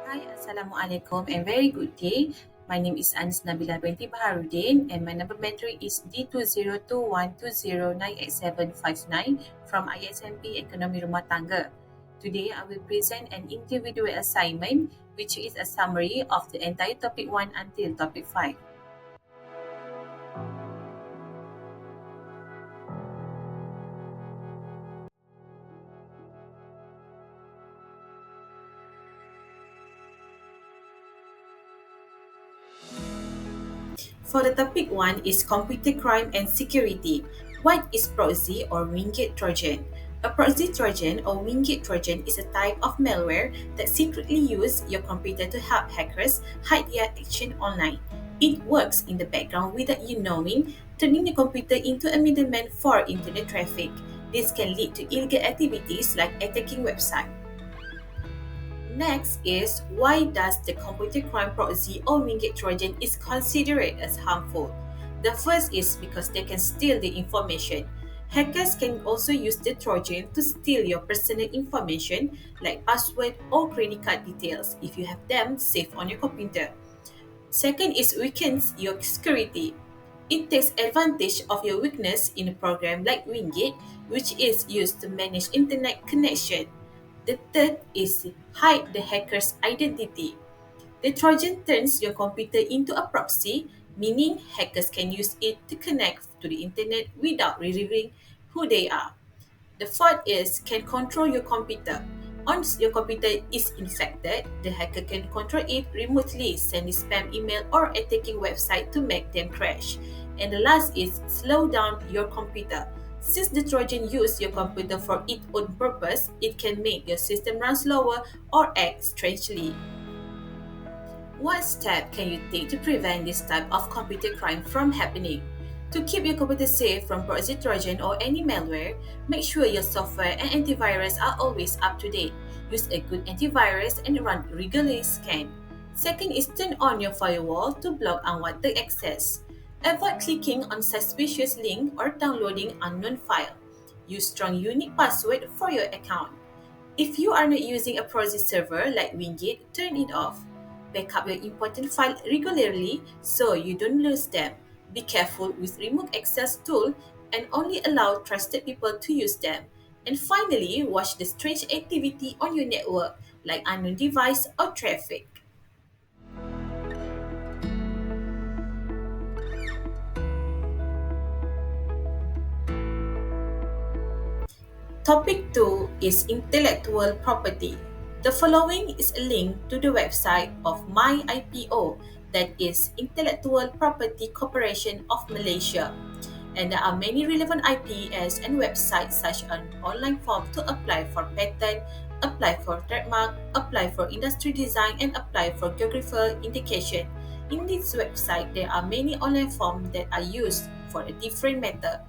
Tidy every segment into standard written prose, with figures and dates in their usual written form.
Hi, Assalamualaikum and very good day. My name is NABILAH binti Baharudin and my number MATRIK is D202120988759 from ISMP Ekonomi Rumah Tangga. Today, I will present an individual assignment which is a summary of the entire topic 1 until topic 5. For the topic 1 is computer crime and security. What is proxy or winged Trojan? A proxy Trojan or winged Trojan is a type of malware that secretly uses your computer to help hackers hide their action online. It works in the background without you knowing, turning the computer into a middleman for internet traffic. This can lead to illegal activities like attacking websites. Next is why does the computer crime proxy or winged Trojan is considered as harmful? The first is because they can steal the information. Hackers can also use the Trojan to steal your personal information like password or credit card details if you have them saved on your computer. Second is weakens your security. It takes advantage of your weakness in a program like Wingate, which is used to manage internet connection. The third is hide the hacker's identity. The Trojan turns your computer into a proxy, meaning hackers can use it to connect to the internet without revealing who they are. The fourth is can control your computer. Once your computer is infected, the hacker can control it remotely, sending spam email or attacking website to make them crash. And the last is slow down your computer. Since the Trojan uses your computer for its own purpose, it can make your system run slower or act strangely. What step can you take to prevent this type of computer crime from happening? To keep your computer safe from proxy Trojan or any malware, make sure your software and antivirus are always up to date. Use a good antivirus and run regularly scan. Second is turn on your firewall to block unwanted access. Avoid clicking on suspicious link or downloading unknown file. Use strong unique password for your account. If you are not using a proxy server like Wingate, turn it off. Backup your important file regularly so you don't lose them. Be careful with remote access tool and only allow trusted people to use them. And finally, watch the strange activity on your network like unknown device or traffic. Topic 2 is intellectual property. The following is a link to the website of MyIPO, that is Intellectual Property Corporation of Malaysia. And there are many relevant IPs and websites such as online form to apply for patent, apply for trademark, apply for industry design, and apply for geographical indication. In this website, there are many online forms that are used for a different method.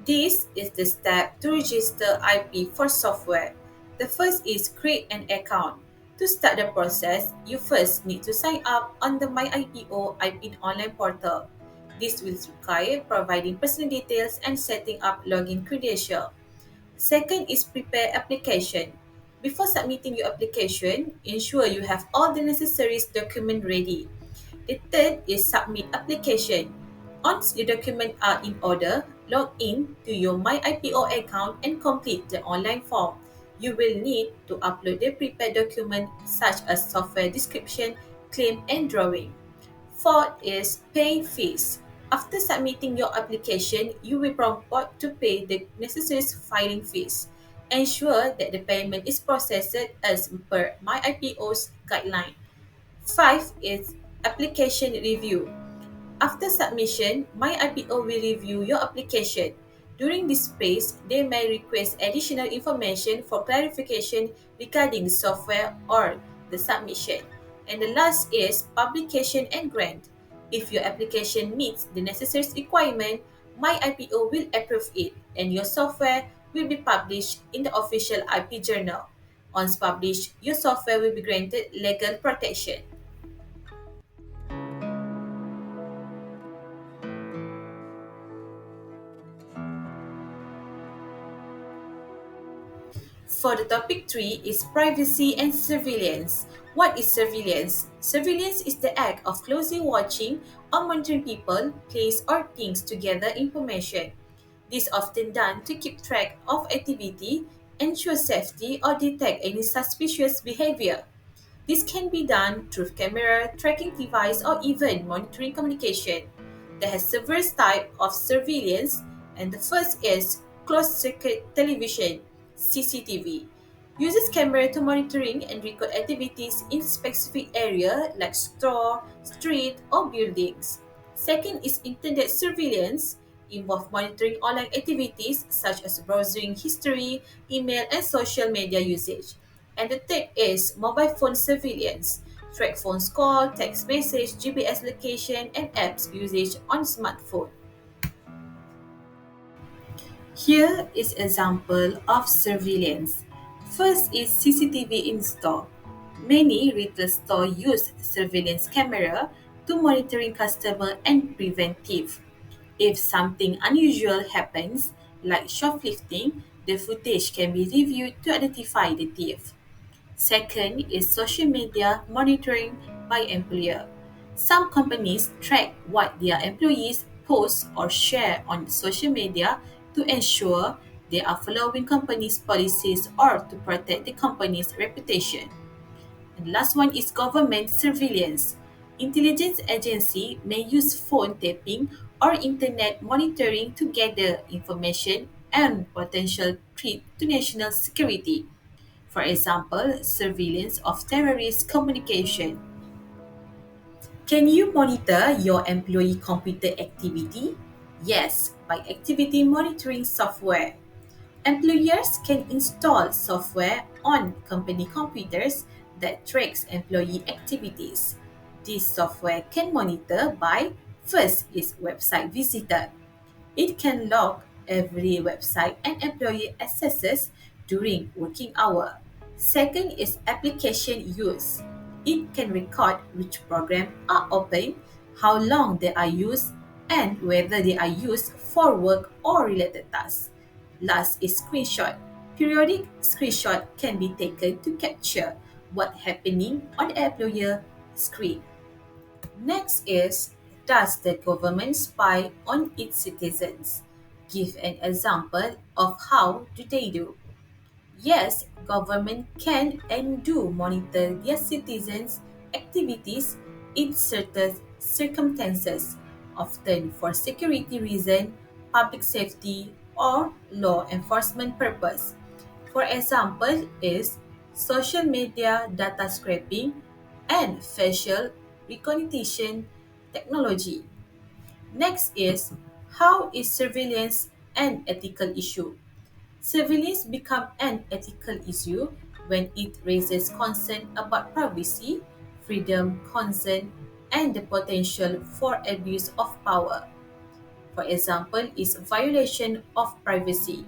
This is the step to register IP for software. The first is create an account. To start the process, you first need to sign up on the MyIPO IP online portal. This will require providing personal details and setting up login credential. Second is prepare application. Before submitting your application, ensure you have all the necessary documents ready. The third is submit application. Once the documents are in order, log in to your MyIPO account and complete the online form. You will need to upload the prepared document such as software description, claim, and drawing. Fourth is pay fees. After submitting your application, you will prompted to pay the necessary filing fees. Ensure that the payment is processed as per MyIPO's guideline. Five is application review. After submission, MyIPO will review your application. During this phase, they may request additional information for clarification regarding the software or the submission. And the last is publication and grant. If your application meets the necessary requirement, MyIPO will approve it and your software will be published in the official IP journal. Once published, your software will be granted legal protection. For the topic 3 is privacy and surveillance. What is surveillance? Surveillance is the act of closely watching or monitoring people, place or things to gather information. This is often done to keep track of activity, ensure safety or detect any suspicious behavior. This can be done through camera, tracking device, or even monitoring communication. There are several types of surveillance, and the first is closed-circuit television (CCTV). Uses camera to monitoring and record activities in specific area like store, street, or buildings. Second is internet surveillance, involve monitoring online activities such as browsing history, email, and social media usage. And the third is mobile phone surveillance. Track phone call, text message, GPS location, and apps usage on smartphone. Here is example of surveillance. First is CCTV in store. Many retail stores use surveillance camera to monitoring customer and prevent thief. If something unusual happens, like shoplifting, the footage can be reviewed to identify the thief. Second is social media monitoring by employer. Some companies track what their employees post or share on social media to ensure they are following company's policies or to protect the company's reputation. And last one is government surveillance. Intelligence agency may use phone tapping or internet monitoring to gather information and potential threat to national security. For example, surveillance of terrorist communication. Can you monitor your employee computer activity? Yes, by activity monitoring software. Employers can install software on company computers that tracks employee activities. This software can monitor by first is website visitor. It can log every website an employee accesses during working hour. Second is application use. It can record which programs are open, how long they are used, and whether they are used for work or related tasks. Last is screenshot. Periodic screenshot can be taken to capture what's happening on the employer screen. Next is, does the government spy on its citizens? Give an example of how do they do. Yes, government can and do monitor their citizens' activities in certain circumstances, often for security reason, public safety, or law enforcement purpose. For example, is social media data scraping and facial recognition technology. Next is, how is surveillance an ethical issue? Surveillance becomes an ethical issue when it raises concern about privacy, freedom, consent, and the potential for abuse of power. For example, is violation of privacy,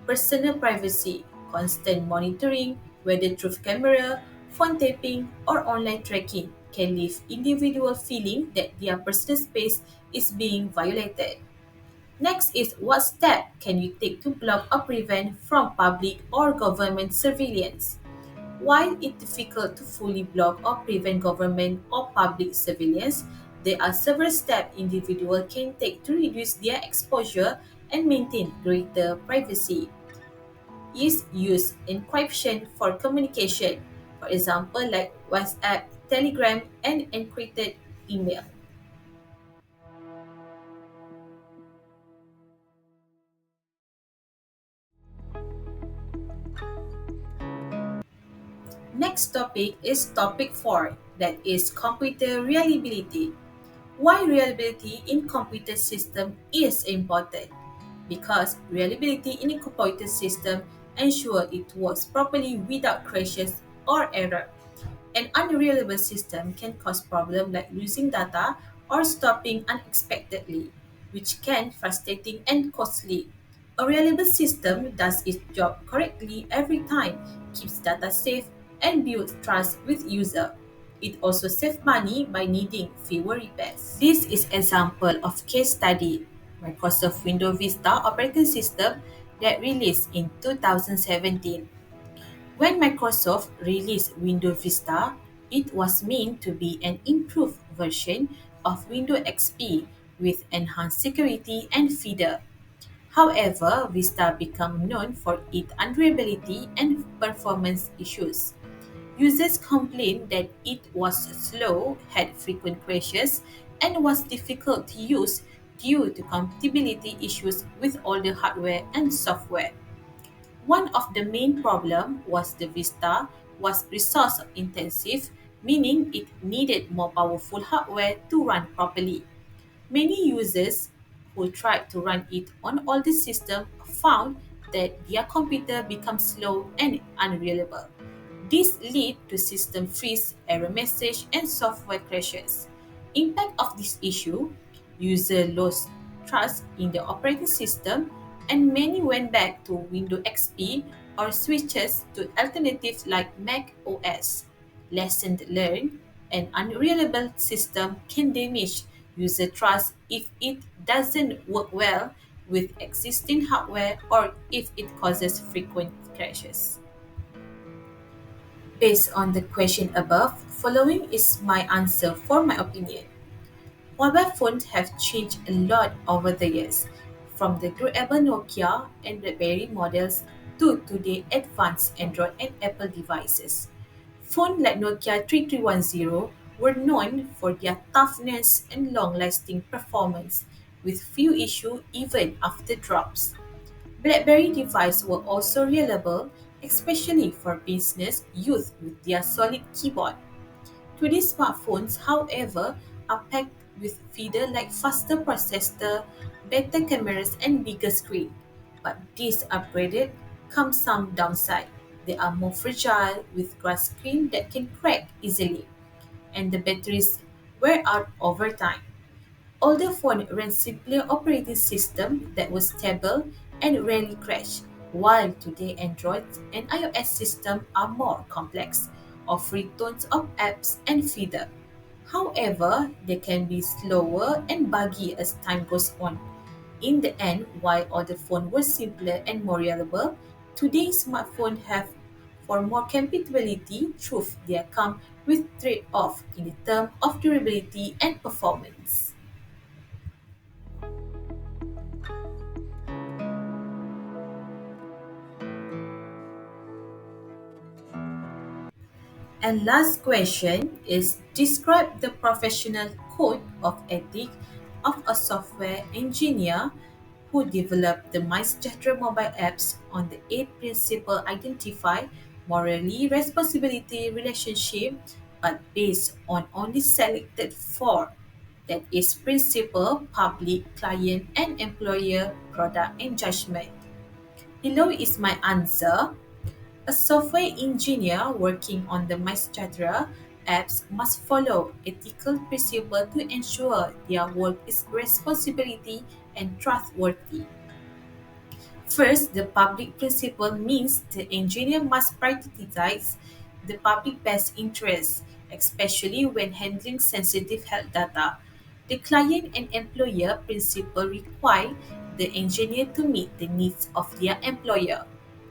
personal privacy, constant monitoring, whether through camera, phone tapping, or online tracking, can leave individuals feeling that their personal space is being violated. Next is what step can you take to block or prevent from public or government surveillance? While it's difficult to fully block or prevent government or public surveillance, there are several steps individuals can take to reduce their exposure and maintain greater privacy. Is use encryption for communication, for example, like WhatsApp, Telegram, and encrypted email. Next topic is topic 4, that is computer reliability. Why reliability in computer system is important? Because reliability in a computer system ensure it works properly without crashes or error. An unreliable system can cause problems like losing data or stopping unexpectedly, which can frustrating and costly. A reliable system does its job correctly every time, keeps data safe, and builds trust with user. It also saves money by needing fewer repairs. This is example of case study. Microsoft Windows Vista operating system that released in 2017. When Microsoft released Windows Vista, it was meant to be an improved version of Windows XP with enhanced security and feature. However, Vista became known for its unreliability and performance issues. Users complained that it was slow, had frequent crashes, and was difficult to use due to compatibility issues with older hardware and software. One of the main problems was the Vista was resource intensive, meaning it needed more powerful hardware to run properly. Many users who tried to run it on older systems found that their computer becomes slow and unreliable. This led to system freeze, error message, and software crashes. Impact of this issue: user lost trust in the operating system, and many went back to Windows XP or switches to alternatives like Mac OS. Lesson learned: an unreliable system can damage user trust if it doesn't work well with existing hardware or if it causes frequent crashes. Based on the question above, following is my answer for my opinion. Mobile phones have changed a lot over the years, from the durable Nokia and BlackBerry models to today advanced Android and Apple devices. Phones like Nokia 3310 were known for their toughness and long-lasting performance, with few issues even after drops. BlackBerry devices were also reliable, especially for business use with their solid keyboard. Today's smartphones, however, are packed with features like faster processor, better cameras, and bigger screen. But these upgraded come some downside. They are more fragile with glass screen that can crack easily, and the batteries wear out over time. Older phones ran simpler operating systems that were stable and rarely crash, while today Android and iOS systems are more complex, offering tons of apps and features. However, they can be slower and buggy as time goes on. In the end, while older phones were simpler and more reliable, today's smartphones have for more compatibility. Truth, they come with trade-off in the term of durability and performance. And last question is, describe the professional code of ethics of a software engineer who developed the MyStrata mobile apps on the eight principles identify morally responsibility relationship, but based on only selected four, that is principal, public, client, and employer, product, and judgment. Below is my answer. A software engineer working on the MyStrata apps must follow ethical principles to ensure their work is responsibility and trustworthy. First, the public principle means the engineer must prioritize the public best interests, especially when handling sensitive health data. The client and employer principle require the engineer to meet the needs of their employer,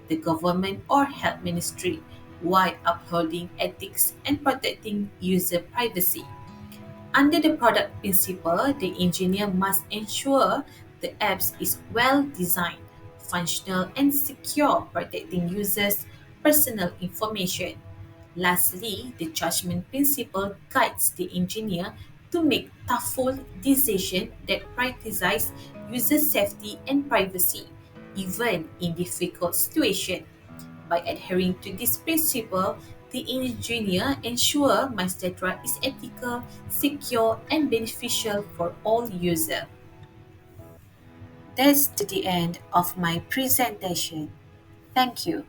the government or health ministry, while upholding ethics and protecting user privacy. Under the product principle, the engineer must ensure the apps is well designed, functional, and secure, protecting users' personal information. Lastly, the judgment principle guides the engineer to make thoughtful decisions that prioritize user safety and privacy, even in difficult situations. By adhering to this principle, the engineer ensures my data is ethical, secure, and beneficial for all users. That's the end of my presentation. Thank you.